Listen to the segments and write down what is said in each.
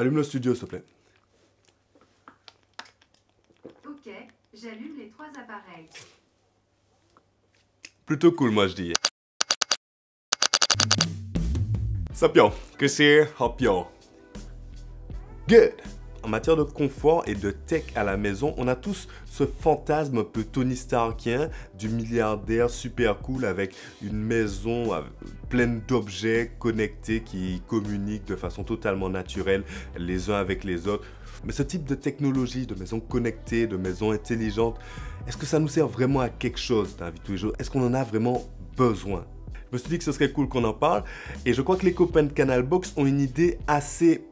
Allume le studio, s'il te plaît. Ok, j'allume les 3 appareils. Plutôt cool, moi, je dis. Sapiens, que c'est Hapion. Good. En matière de confort et de tech à la maison, on a tous ce fantasme un peu Tony Starkien du milliardaire super cool avec une maison pleine d'objets connectés qui communiquent de façon totalement naturelle les uns avec les autres. Mais ce type de technologie, de maison connectée, de maison intelligente, est-ce que ça nous sert vraiment à quelque chose dans la vie de tous les jours? Est-ce qu'on en a vraiment besoin? Je me suis dit que ce serait cool qu'on en parle et je crois que les copains de Canalbox ont une idée assez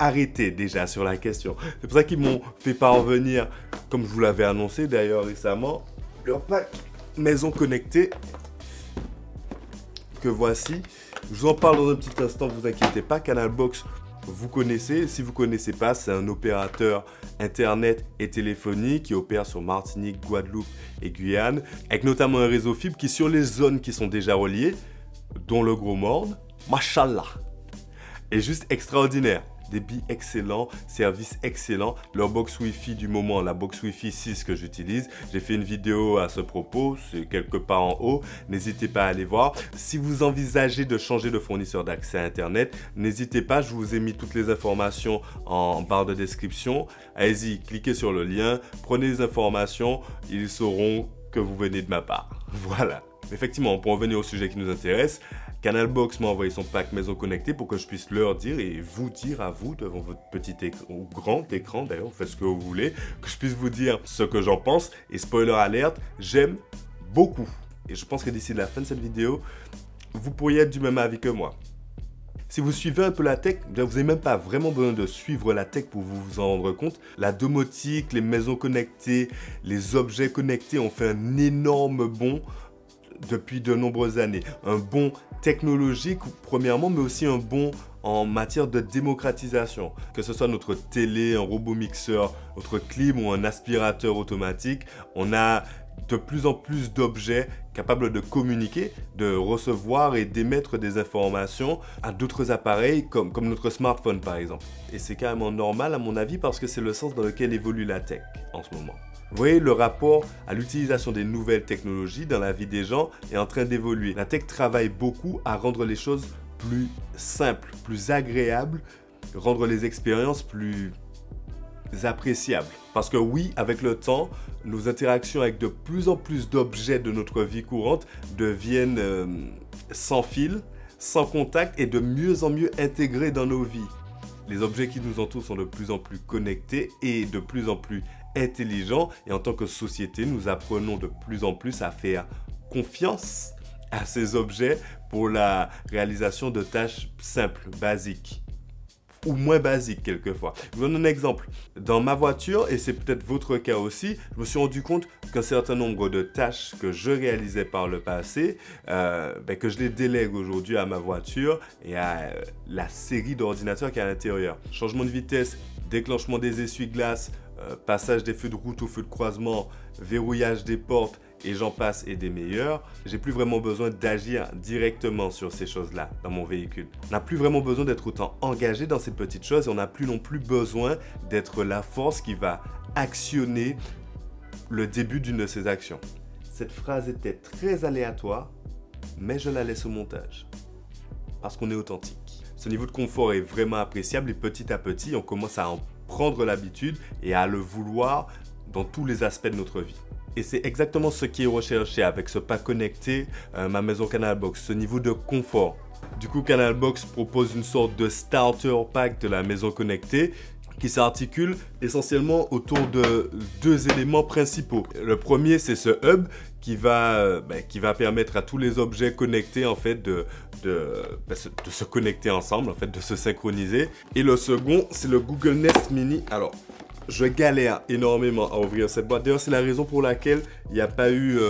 arrêtée déjà sur la question. C'est pour ça qu'ils m'ont fait parvenir, comme je vous l'avais annoncé d'ailleurs récemment, leur pack maison connectée que voici. Je vous en parle dans un petit instant, ne vous inquiétez pas. Canalbox, vous connaissez. Si vous ne connaissez pas, c'est un opérateur internet et téléphonique qui opère sur Martinique, Guadeloupe et Guyane, avec notamment un réseau fibre qui, sur les zones qui sont déjà reliées, dont le Gros Morne, machallah, est juste extraordinaire. Débit excellent, service excellent, leur box Wi-Fi du moment, la box Wi-Fi 6 que j'utilise. J'ai fait une vidéo à ce propos, c'est quelque part en haut, n'hésitez pas à aller voir. Si vous envisagez de changer de fournisseur d'accès à Internet, n'hésitez pas, je vous ai mis toutes les informations en barre de description. Allez-y, cliquez sur le lien, prenez les informations, ils sauront que vous venez de ma part. Voilà. Effectivement, pour en venir au sujet qui nous intéresse, Canalbox m'a envoyé son pack maison connectée pour que je puisse leur dire et vous dire à vous devant votre petit écran, ou grand écran d'ailleurs, vous faites ce que vous voulez, que je puisse vous dire ce que j'en pense. Et spoiler alerte, j'aime beaucoup. Et je pense que d'ici la fin de cette vidéo, vous pourriez être du même avis que moi. Si vous suivez un peu la tech, vous n'avez même pas vraiment besoin de suivre la tech pour vous en rendre compte. La domotique, les maisons connectées, les objets connectés ont fait un énorme bond depuis de nombreuses années. Un bond technologique, premièrement, mais aussi un bond en matière de démocratisation. Que ce soit notre télé, un robot mixeur, notre clim ou un aspirateur automatique, on a de plus en plus d'objets capables de communiquer, de recevoir et d'émettre des informations à d'autres appareils comme notre smartphone par exemple. Et c'est carrément normal à mon avis parce que c'est le sens dans lequel évolue la tech en ce moment. Vous voyez, le rapport à l'utilisation des nouvelles technologies dans la vie des gens est en train d'évoluer. La tech travaille beaucoup à rendre les choses plus simples, plus agréables, rendre les expériences plus appréciables. Parce que oui, avec le temps, nos interactions avec de plus en plus d'objets de notre vie courante deviennent sans fil, sans contact et de mieux en mieux intégrés dans nos vies. Les objets qui nous entourent sont de plus en plus connectés et de plus en plus intelligents. Et en tant que société, nous apprenons de plus en plus à faire confiance à ces objets pour la réalisation de tâches simples, basiques. Ou moins basiques quelquefois. Je vous donne un exemple. Dans ma voiture, et c'est peut-être votre cas aussi, je me suis rendu compte qu'un certain nombre de tâches que je réalisais par le passé, que je les délègue aujourd'hui à ma voiture et à la série d'ordinateurs qui est à l'intérieur. Changement de vitesse, déclenchement des essuie-glaces, passage des feux de route aux feux de croisement, verrouillage des portes, et j'en passe et des meilleurs, j'ai plus vraiment besoin d'agir directement sur ces choses-là dans mon véhicule. On n'a plus vraiment besoin d'être autant engagé dans ces petites choses et on n'a plus non plus besoin d'être la force qui va actionner le début d'une de ces actions. Cette phrase était très aléatoire, mais je la laisse au montage parce qu'on est authentique. Ce niveau de confort est vraiment appréciable et petit à petit, on commence à en prendre l'habitude et à le vouloir dans tous les aspects de notre vie. Et c'est exactement ce qui est recherché avec ce pack connecté, ma maison Canalbox, ce niveau de confort. Du coup, Canalbox propose une sorte de starter pack de la maison connectée qui s'articule essentiellement autour de 2 éléments principaux. Le premier, c'est ce hub qui va permettre à tous les objets connectés en fait de se connecter ensemble, en fait, de se synchroniser. Et le second, c'est le Google Nest Mini. Alors, je galère énormément à ouvrir cette boîte. D'ailleurs, c'est la raison pour laquelle il n'y a pas eu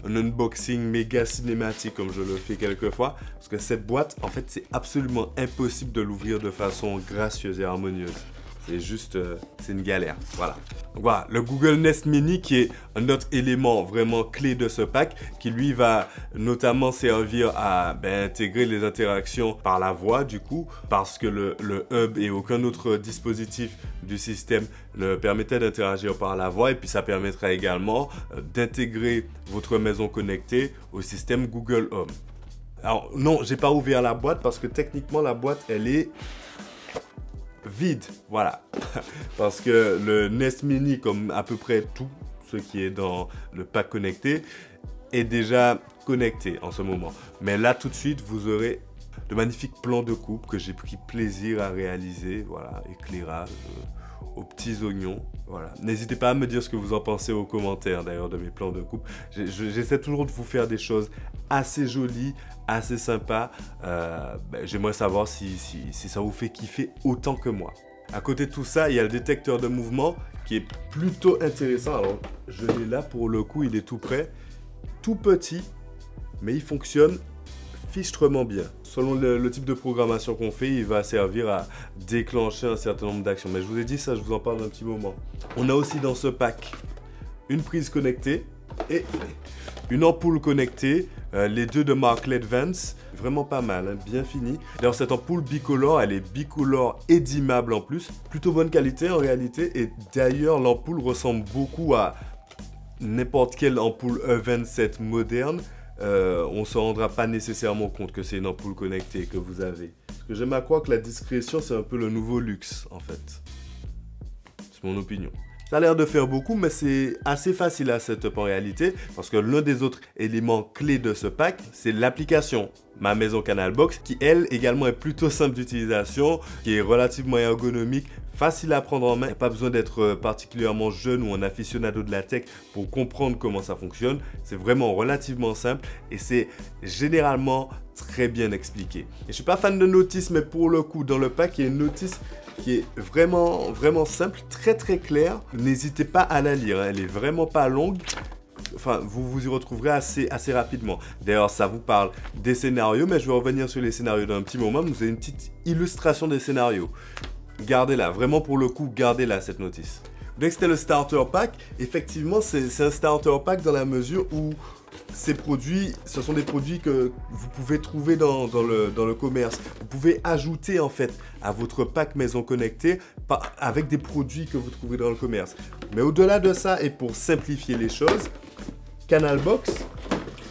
un unboxing méga cinématique comme je le fais quelquefois. Parce que cette boîte, en fait, c'est absolument impossible de l'ouvrir de façon gracieuse et harmonieuse. C'est juste, c'est une galère. Voilà. Donc voilà, le Google Nest Mini qui est un autre élément vraiment clé de ce pack, qui lui va notamment servir à intégrer les interactions par la voix du coup, parce que le hub et aucun autre dispositif du système ne permettait d'interagir par la voix, et puis ça permettra également d'intégrer votre maison connectée au système Google Home. Alors non, j'ai pas ouvert la boîte parce que techniquement la boîte elle est vide, voilà. Parce que le Nest Mini, comme à peu près tout ce qui est dans le pack connecté, est déjà connecté en ce moment. Mais là tout de suite, vous aurez de magnifiques plans de coupe que j'ai pris plaisir à réaliser, voilà, éclairage aux petits oignons, voilà. N'hésitez pas à me dire ce que vous en pensez aux commentaires d'ailleurs de mes plans de coupe. J'essaie toujours de vous faire des choses assez jolies, assez sympas. J'aimerais savoir si ça vous fait kiffer autant que moi. À côté de tout ça, il y a le détecteur de mouvement qui est plutôt intéressant. Alors, je l'ai là pour le coup, il est tout prêt, tout petit, mais il fonctionne fichtrement bien. Selon le type de programmation qu'on fait, il va servir à déclencher un certain nombre d'actions. Mais je vous ai dit ça, je vous en parle d'un petit moment. On a aussi dans ce pack une prise connectée et une ampoule connectée, les deux de marque LED Vance, vraiment pas mal, hein, bien fini. D'ailleurs cette ampoule bicolore, elle est bicolore et dimmable en plus, plutôt bonne qualité en réalité, et d'ailleurs l'ampoule ressemble beaucoup à n'importe quelle ampoule E27 moderne. On ne se rendra pas nécessairement compte que c'est une ampoule connectée que vous avez. Parce que j'aime à croire que la discrétion c'est un peu le nouveau luxe en fait. C'est mon opinion. Ça a l'air de faire beaucoup, mais c'est assez facile à setup en réalité, parce que l'un des autres éléments clés de ce pack, c'est l'application Ma Maison Canal Box, qui elle également est plutôt simple d'utilisation, qui est relativement ergonomique, facile à prendre en main. Il n'y a pas besoin d'être particulièrement jeune ou un aficionado de la tech pour comprendre comment ça fonctionne. C'est vraiment relativement simple et c'est généralement très bien expliqué. Et je ne suis pas fan de notices, mais pour le coup, dans le pack, il y a une notice qui est vraiment simple, très claire. N'hésitez pas à la lire, hein. Elle est vraiment pas longue. Enfin, vous vous y retrouverez assez rapidement. D'ailleurs, ça vous parle des scénarios, mais je vais revenir sur les scénarios dans un petit moment. Vous avez une petite illustration des scénarios. Gardez-la, vraiment pour le coup, gardez-la cette notice. Dès que c'était le starter pack, effectivement, c'est un starter pack dans la mesure où ces produits, ce sont des produits que vous pouvez trouver dans le commerce. Vous pouvez ajouter en fait à votre pack maison connectée avec des produits que vous trouvez dans le commerce. Mais au-delà de ça, et pour simplifier les choses, Canalbox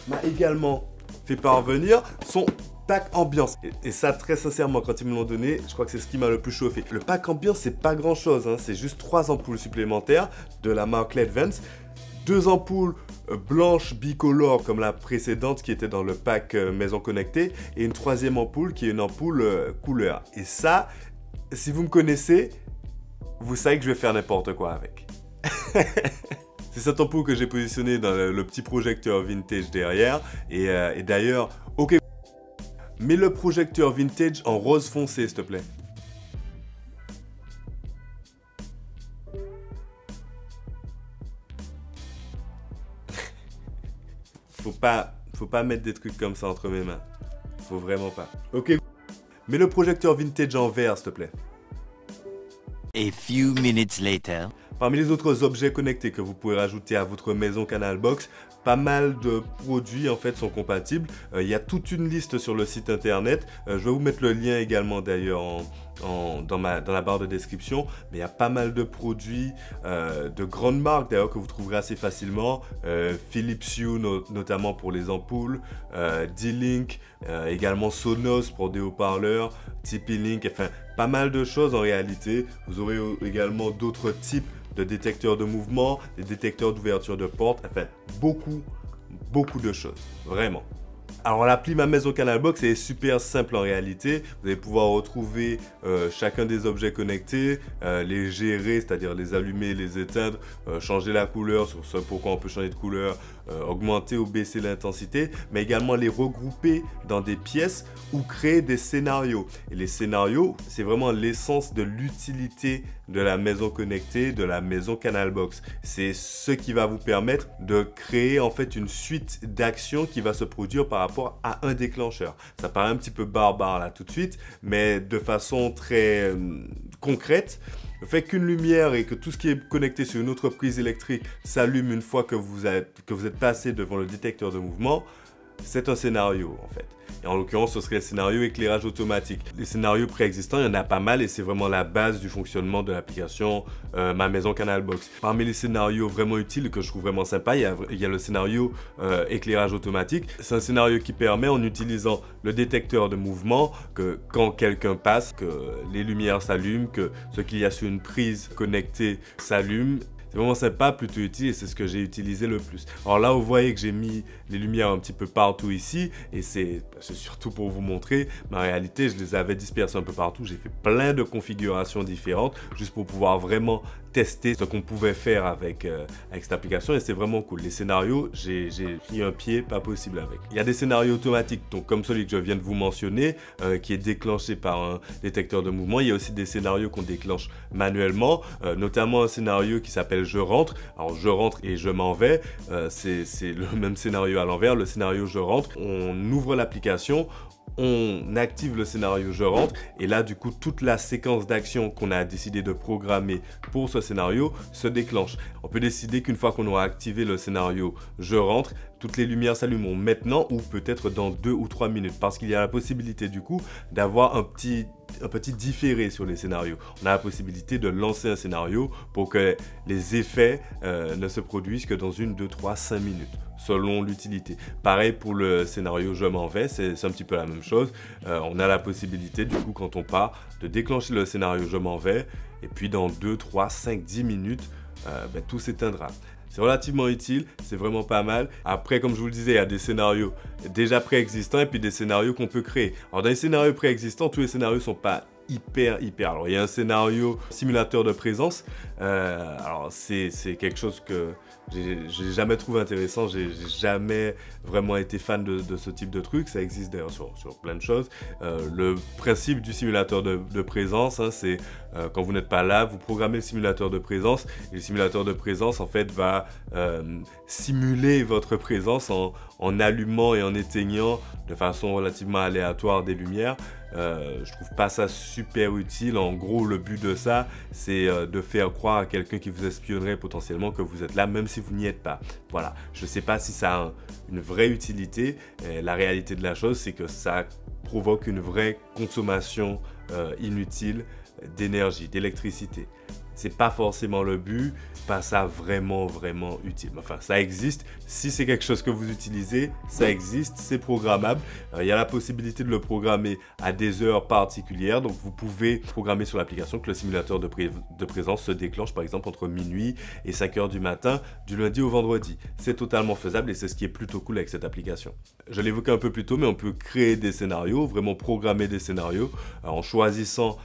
m'a également fait parvenir son pack ambiance. Et ça, très sincèrement, quand ils me l'ont donné, je crois que c'est ce qui m'a le plus chauffé. Le pack ambiance, c'est pas grand chose, hein. C'est juste 3 ampoules supplémentaires de la marque LED Vance. 2 ampoules blanches bicolores comme la précédente qui était dans le pack maison connectée. Et une 3e ampoule qui est une ampoule couleur. Et ça, si vous me connaissez, vous savez que je vais faire n'importe quoi avec. C'est cette ampoule que j'ai positionnée dans le petit projecteur vintage derrière. Et d'ailleurs, ok, mets le projecteur vintage en rose foncé, s'il te plaît. Faut pas mettre des trucs comme ça entre mes mains. Faut vraiment pas. Ok. Mets le projecteur vintage en vert, s'il te plaît. A few minutes later. Parmi les autres objets connectés que vous pouvez rajouter à votre maison Canalbox, pas mal de produits en fait sont compatibles. Il y a toute une liste sur le site internet. Je vais vous mettre le lien également d'ailleurs dans la barre de description. Mais il y a pas mal de produits de grandes marques d'ailleurs que vous trouverez assez facilement. Philips Hue notamment pour les ampoules, D-Link, également Sonos pour des haut-parleurs, TP-Link, enfin pas mal de choses en réalité. Vous aurez également d'autres types de détecteurs de mouvement, des détecteurs d'ouverture de porte, enfin beaucoup de choses, vraiment. Alors l'appli Ma Maison Canalbox est super simple en réalité. Vous allez pouvoir retrouver chacun des objets connectés, les gérer, c'est-à-dire les allumer, les éteindre, changer la couleur, sur ce pourquoi on peut changer de couleur, augmenter ou baisser l'intensité, mais également les regrouper dans des pièces ou créer des scénarios. Et les scénarios, c'est vraiment l'essence de l'utilité de la maison connectée, de la maison Canalbox. C'est ce qui va vous permettre de créer en fait une suite d'actions qui va se produire par rapport à un déclencheur. Ça paraît un petit peu barbare là tout de suite, mais de façon très concrète, Le fait qu'une lumière et que tout ce qui est connecté sur une autre prise électrique s'allume une fois que vous êtes passé devant le détecteur de mouvement, c'est un scénario en fait. Et en l'occurrence, ce serait le scénario éclairage automatique. Les scénarios préexistants, il y en a pas mal et c'est vraiment la base du fonctionnement de l'application Ma Maison Canalbox. Parmi les scénarios vraiment utiles que je trouve vraiment sympa, il y a le scénario éclairage automatique. C'est un scénario qui permet, en utilisant le détecteur de mouvement, que quand quelqu'un passe, que les lumières s'allument, que ce qu'il y a sur une prise connectée s'allume. C'est vraiment sympa, plutôt utile et c'est ce que j'ai utilisé le plus. Alors là, vous voyez que j'ai mis les lumières un petit peu partout ici et c'est surtout pour vous montrer, mais en réalité, je les avais dispersées un peu partout. J'ai fait plein de configurations différentes juste pour pouvoir vraiment tester ce qu'on pouvait faire avec cette application et c'est vraiment cool. Les scénarios, j'ai pris un pied pas possible avec. Il y a des scénarios automatiques, donc comme celui que je viens de vous mentionner, qui est déclenché par un détecteur de mouvement. Il y a aussi des scénarios qu'on déclenche manuellement, notamment un scénario qui s'appelle Je rentre. Alors je rentre et je m'en vais, c'est le même scénario à l'envers. Le scénario Je rentre, on ouvre l'application, on active le scénario Je rentre et là du coup toute la séquence d'action qu'on a décidé de programmer pour ce scénario se déclenche. On peut décider qu'une fois qu'on aura activé le scénario Je rentre, toutes les lumières s'allumeront maintenant ou peut-être dans 2 ou 3 minutes parce qu'il y a la possibilité du coup d'avoir un petit différé sur les scénarios. On a la possibilité de lancer un scénario pour que les effets ne se produisent que dans 1, 2, 3, 5 minutes selon l'utilité. Pareil pour le scénario Je m'en vais, c'est un petit peu la même chose. On a la possibilité du coup quand on part de déclencher le scénario Je m'en vais et puis dans 2, 3, 5, 10 minutes, tout s'éteindra. C'est relativement utile, c'est vraiment pas mal. Après, comme je vous le disais, il y a des scénarios déjà préexistants et puis des scénarios qu'on peut créer. Alors dans les scénarios préexistants, tous les scénarios sont pas hyper. Alors il y a un scénario simulateur de présence. Alors c'est quelque chose que j'ai jamais trouvé intéressant. J'ai jamais vraiment été fan de ce type de truc. Ça existe d'ailleurs sur plein de choses. Le principe du simulateur de présence, hein, c'est quand vous n'êtes pas là, vous programmez le simulateur de présence et le simulateur de présence en fait va simuler votre présence en allumant et en éteignant de façon relativement aléatoire des lumières. Je trouve pas ça super utile. En gros, le but de ça, c'est de faire croire à quelqu'un qui vous espionnerait potentiellement que vous êtes là, même si vous n'y êtes pas. Voilà, je sais pas si ça a une vraie utilité. La réalité de la chose, c'est que ça provoque une vraie consommation inutile d'énergie, d'électricité. C'est pas forcément le but, pas ça vraiment utile. Enfin, ça existe. Si c'est quelque chose que vous utilisez, ça existe, c'est programmable. Il y a la possibilité de le programmer à des heures particulières. Donc, vous pouvez programmer sur l'application que le simulateur de présence se déclenche, par exemple, entre minuit et 5 heures du matin, du lundi au vendredi. C'est totalement faisable et c'est ce qui est plutôt cool avec cette application. Je l'évoquais un peu plus tôt, mais on peut créer des scénarios, vraiment programmer des scénarios en choisissant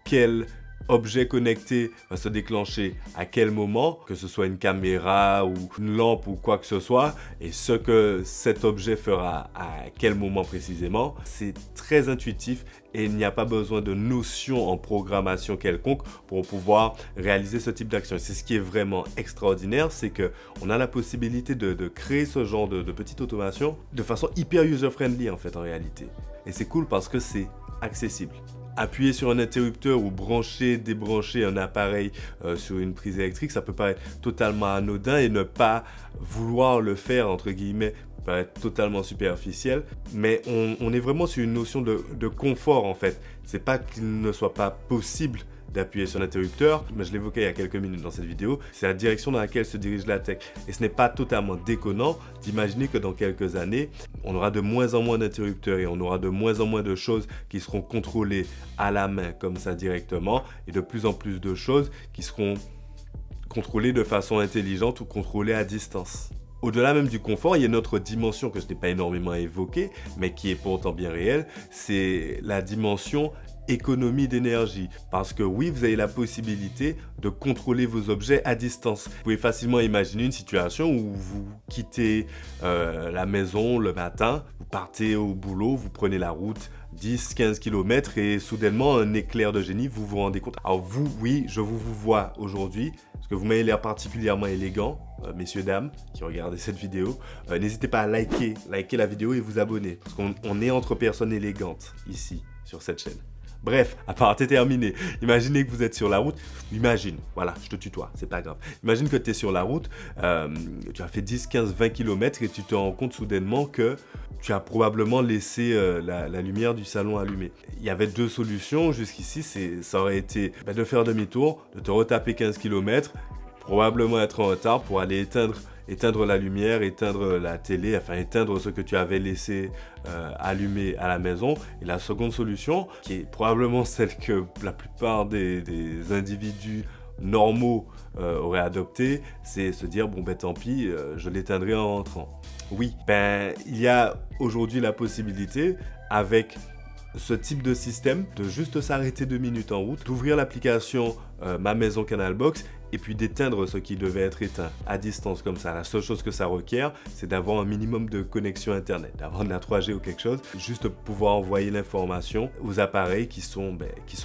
quel objet connecté va se déclencher à quel moment, que ce soit une caméra ou une lampe ou quoi que ce soit, et ce que cet objet fera à quel moment précisément. C'est très intuitif et il n'y a pas besoin de notion en programmation quelconque pour pouvoir réaliser ce type d'action. C'est ce qui est vraiment extraordinaire, c'est qu'on a la possibilité de créer ce genre de petite automation de façon hyper user-friendly en fait en réalité. Et c'est cool parce que c'est accessible. Appuyer sur un interrupteur ou brancher, débrancher un appareil sur une prise électrique, ça peut paraître totalement anodin et ne pas vouloir le faire, entre guillemets, peut être totalement superficiel. Mais on est vraiment sur une notion de confort en fait. C'est pas qu'il ne soit pas possible d'appuyer sur l'interrupteur, mais je l'évoquais il y a quelques minutes dans cette vidéo, c'est la direction dans laquelle se dirige la tech. Et ce n'est pas totalement déconnant d'imaginer que dans quelques années, on aura de moins en moins d'interrupteurs et on aura de moins en moins de choses qui seront contrôlées à la main comme ça directement et de plus en plus de choses qui seront contrôlées de façon intelligente ou contrôlées à distance. Au-delà même du confort, il y a une autre dimension que je n'ai pas énormément évoquée, mais qui est pourtant bien réelle, c'est la dimension économie d'énergie. Parce que oui, vous avez la possibilité de contrôler vos objets à distance. Vous pouvez facilement imaginer une situation où vous quittez la maison le matin, vous partez au boulot, vous prenez la route 10-15 km et soudainement un éclair de génie, vous vous rendez compte. Alors vous, oui, je vous vois aujourd'hui, parce que vous m'avez l'air particulièrement élégant, messieurs, dames, qui regardez cette vidéo. N'hésitez pas à liker la vidéo et vous abonner, parce qu'on est entre personnes élégantes ici, sur cette chaîne. Bref, aparté terminé. Imaginez que vous êtes sur la route. Imagine, voilà, je te tutoie, c'est pas grave. Imagine que tu es sur la route, tu as fait 10, 15, 20 km et tu te rends compte soudainement que tu as probablement laissé la lumière du salon allumée. Il y avait deux solutions jusqu'ici, ça aurait été de faire demi-tour, de te retaper 15 km, probablement être en retard pour aller éteindre la lumière, éteindre la télé, enfin éteindre ce que tu avais laissé allumé à la maison. Et la seconde solution, qui est probablement celle que la plupart des individus normaux auraient adopté, c'est se dire bon ben tant pis, je l'éteindrai en rentrant. Oui, ben il y a aujourd'hui la possibilité avec ce type de système de juste s'arrêter 2 minutes en route, d'ouvrir l'application Ma Maison Canal Box et puis d'éteindre ce qui devait être éteint à distance comme ça. La seule chose que ça requiert, c'est d'avoir un minimum de connexion Internet, d'avoir de la 3G ou quelque chose, juste pour pouvoir envoyer l'information aux appareils qui sont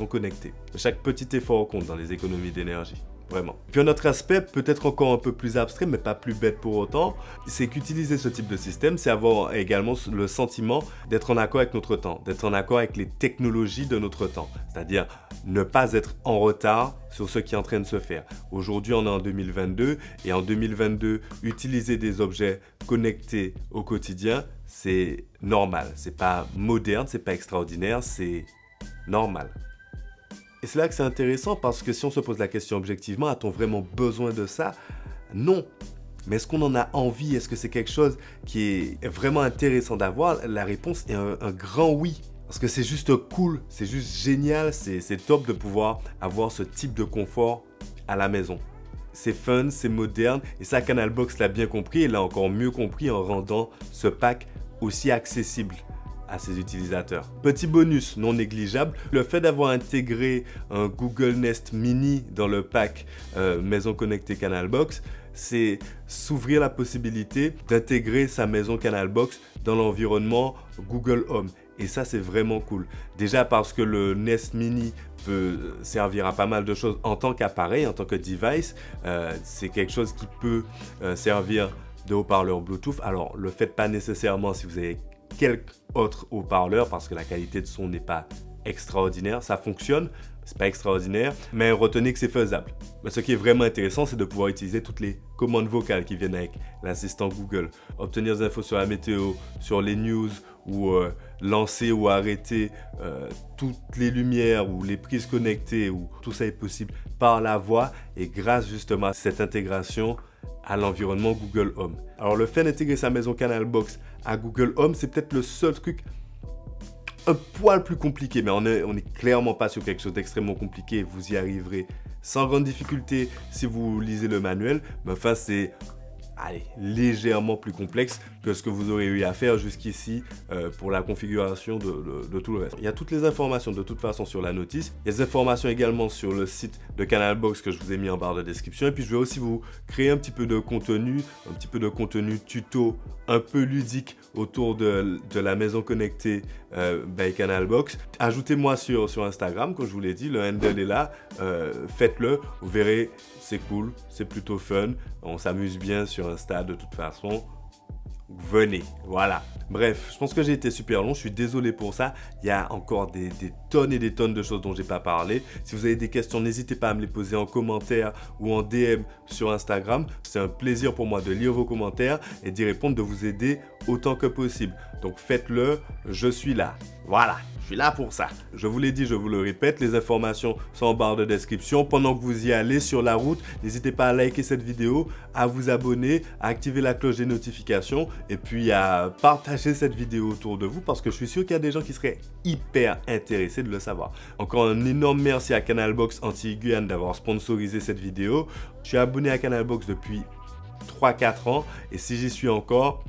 connectés. Chaque petit effort compte dans les économies d'énergie. Vraiment. Puis un autre aspect, peut-être encore un peu plus abstrait, mais pas plus bête pour autant, c'est qu'utiliser ce type de système, c'est avoir également le sentiment d'être en accord avec notre temps, d'être en accord avec les technologies de notre temps. C'est-à-dire ne pas être en retard sur ce qui est en train de se faire. Aujourd'hui, on est en 2022 et en 2022, utiliser des objets connectés au quotidien, c'est normal. C'est pas moderne, c'est pas extraordinaire, c'est normal. Et c'est là que c'est intéressant parce que si on se pose la question objectivement, a-t-on vraiment besoin de ça? Non. Mais est-ce qu'on en a envie? Est-ce que c'est quelque chose qui est vraiment intéressant d'avoir? La réponse est un grand oui. Parce que c'est juste cool, c'est juste génial, c'est top de pouvoir avoir ce type de confort à la maison. C'est fun, c'est moderne et ça Canal Box l'a bien compris et l'a encore mieux compris en rendant ce pack aussi accessible à ses utilisateurs. Petit bonus non négligeable, le fait d'avoir intégré un Google Nest Mini dans le pack Maison Connectée Canal Box, c'est s'ouvrir la possibilité d'intégrer sa maison Canal Box dans l'environnement Google Home. Et ça, c'est vraiment cool. Déjà parce que le Nest Mini peut servir à pas mal de choses en tant qu'appareil, en tant que device. C'est quelque chose qui peut servir de haut-parleur Bluetooth. Alors, le faites pas nécessairement si vous avez quelques autres haut-parleurs parce que la qualité de son n'est pas extraordinaire. Ça fonctionne, c'est pas extraordinaire, mais retenez que c'est faisable. Mais ce qui est vraiment intéressant, c'est de pouvoir utiliser toutes les commandes vocales qui viennent avec l'assistant Google. Obtenir des infos sur la météo, sur les news ou lancer ou arrêter toutes les lumières ou les prises connectées, ou tout ça est possible par la voix et grâce justement à cette intégration à l'environnement Google Home. Alors le fait d'intégrer sa maison Canal Box à Google Home, c'est peut-être le seul truc un poil plus compliqué, mais on est clairement pas sur quelque chose d'extrêmement compliqué. Vous y arriverez sans grande difficulté si vous lisez le manuel, mais enfin c'est légèrement plus complexe que ce que vous aurez eu à faire jusqu'ici pour la configuration de tout le reste. Il y a toutes les informations de toute façon sur la notice. Il y a des informations également sur le site de Canal Box que je vous ai mis en barre de description. Et puis je vais aussi vous créer un petit peu de contenu tuto un peu ludique autour de la maison connectée by Canal Box. Ajoutez-moi sur Instagram, comme je vous l'ai dit, le handle est là. Faites-le, vous verrez, c'est cool, c'est plutôt fun. On s'amuse bien sur Insta de toute façon. Venez, voilà. Bref, je pense que j'ai été super long, je suis désolé pour ça. Il y a encore des tonnes et des tonnes de choses dont j'ai pas parlé. Si vous avez des questions, n'hésitez pas à me les poser en commentaire ou en DM sur Instagram. C'est un plaisir pour moi de lire vos commentaires et d'y répondre, de vous aider autant que possible. Donc faites-le, je suis là. Voilà. Je suis là pour ça. Je vous l'ai dit, je vous le répète, les informations sont en barre de description. Pendant que vous y allez sur la route, n'hésitez pas à liker cette vidéo, à vous abonner, à activer la cloche des notifications et puis à partager cette vidéo autour de vous parce que je suis sûr qu'il y a des gens qui seraient hyper intéressés de le savoir. Encore un énorme merci à Canal Box Antilles-Guyane d'avoir sponsorisé cette vidéo. Je suis abonné à Canal Box depuis 3-4 ans et si j'y suis encore,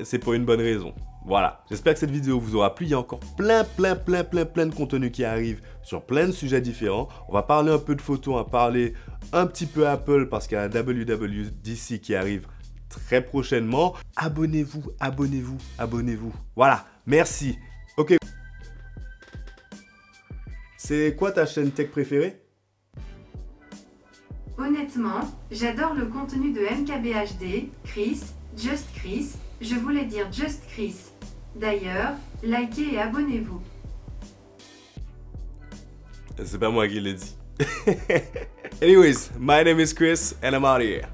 c'est pour une bonne raison. Voilà, j'espère que cette vidéo vous aura plu. Il y a encore plein de contenu qui arrive sur plein de sujets différents. On va parler un peu de photos, on va parler un petit peu Apple parce qu'il y a la WWDC qui arrive très prochainement. Abonnez-vous. Voilà, merci. Ok. C'est quoi ta chaîne tech préférée? Honnêtement, j'adore le contenu de MKBHD, Chris, Just Chris, je voulais dire Just Chris. D'ailleurs, likez et abonnez-vous. C'est pas moi qui l'ai dit. Anyways, my name is Chris and I'm out of here.